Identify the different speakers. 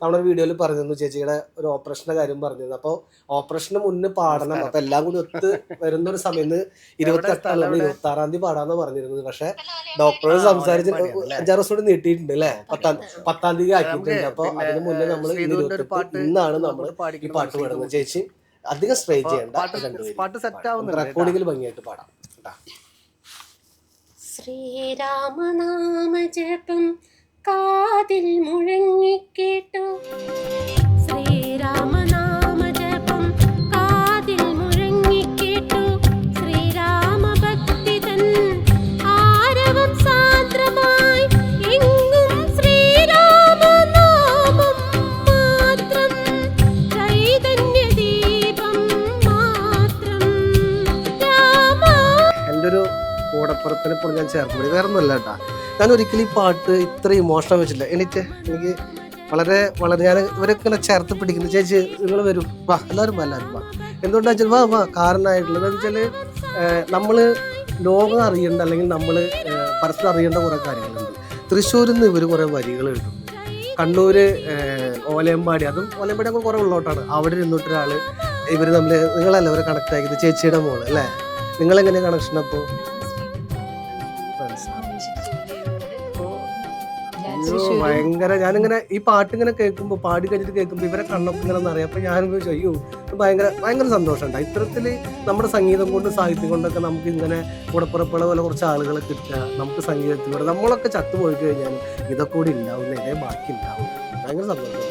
Speaker 1: നമ്മുടെ വീഡിയോയിൽ പറഞ്ഞിരുന്നു ചേച്ചിയുടെ ഒരു ഓപ്പറേഷന്റെ കാര്യം പറഞ്ഞിരുന്നു. അപ്പോൾ ഓപ്പറേഷന് മുന്നേ പാടണം, അപ്പൊ എല്ലാം കൂടി ഒത്ത് വരുന്നൊരു സമയം 28 26 പാടാന്ന് പറഞ്ഞിരുന്നത്. പക്ഷെ ഡോക്ടറോട് സംസാരിച്ച് 5-6 ദിവസം കൂടി നീട്ടിയിട്ടുണ്ട് അല്ലെ, 10-ാം തീയതി ആക്കിയിട്ടുണ്ട്. അപ്പൊ അതിന് മുന്നേ നമ്മൾ ഇന്നാണ് നമ്മൾ ഈ പാട്ട് പാടുന്നത്. ചേച്ചി അധികം സ്ട്രേ ചെയ്യണ്ട, റെക്കോർഡിങ്ങിൽ ഭംഗിയായിട്ട് പാടാം.
Speaker 2: ശ്രീരാമനാമ ജപം കാതിൽ മുഴങ്ങിക്കേട്ടു, ശ്രീരാമനാമ ജപം കാതിൽ മുഴങ്ങിക്കേട്ടു, ശ്രീരാമഭക്തി തൻ ആരവം സാന്ദ്രമായി എങ്ങും ശ്രീരാമനാമം മാത്രം, ചൈതന്യദീപം മാത്രം.
Speaker 1: എൻ്റെ ഒരു കൂടപ്പുറത്തിനെ ഇപ്പോൾ ഞാൻ ചേർത്ത് വേറെ ഒന്നുമല്ല കേട്ടാ. ഞാൻ ഒരിക്കലും ഈ പാട്ട് ഇത്ര ഇമോഷണൽ വെച്ചില്ല. എനിക്ക് വളരെ ഞാൻ ഇവരൊക്കെ ഇങ്ങനെ ചേർത്ത് പിടിക്കുന്നു. ചേച്ചി നിങ്ങൾ വരും, വാ എല്ലാവരും വാ. എന്തുകൊണ്ടാ വെച്ചാൽ വാ കാരണമായിട്ടുള്ളത് എന്ന് വെച്ചാൽ നമ്മൾ ലോകം അറിയേണ്ട അല്ലെങ്കിൽ നമ്മൾ പരസ്പരം അറിയേണ്ട കുറേ കാര്യങ്ങളുണ്ട്. തൃശ്ശൂരിൽ നിന്ന് ഇവർ കുറേ വരികൾ എഴുതുന്നു, കണ്ണൂർ ഓലയമ്പാടി, അതും ഓലയമ്പാടി ഒക്കെ കുറേ ഉള്ളോട്ടാണ്. അവിടെ നിന്നിട്ടൊരാൾ ഇവർ നിങ്ങളല്ല ഇവരെ കണക്ട് ആക്കിയത്, ചേച്ചിയുടെ മോള് അല്ലേ? നിങ്ങളെങ്ങനെ കണക്ഷൻ? അപ്പോൾ ഭയങ്കര ഞാനിങ്ങനെ ഈ പാട്ടിങ്ങനെ കേൾക്കുമ്പോൾ, പാടി കഴിഞ്ഞിട്ട് കേൾക്കുമ്പോൾ ഇവരെ കണ്ണൊക്കെ ഇങ്ങനെ നിറയാം. അപ്പോൾ ഞാനിങ്ങനെ ചെയ്യൂ, ഭയങ്കര സന്തോഷമുണ്ട്. ഇത്തരത്തിൽ നമ്മുടെ സംഗീതം കൊണ്ട് സാഹിത്യം കൊണ്ടൊക്കെ നമുക്ക് ഇങ്ങനെ കൂടപ്പുറപ്പുള്ള പോലെ കുറച്ച് ആളുകളെ കിട്ടുക, നമുക്ക് സംഗീതത്തിലൂടെ നമ്മളൊക്കെ ചത്തുപോയി കഴിഞ്ഞാൽ ഇതൊക്കെ കൂടി ഉണ്ടാവുന്ന ഇതേ ബാക്കി ഉണ്ടാവും. ഭയങ്കര സന്തോഷം.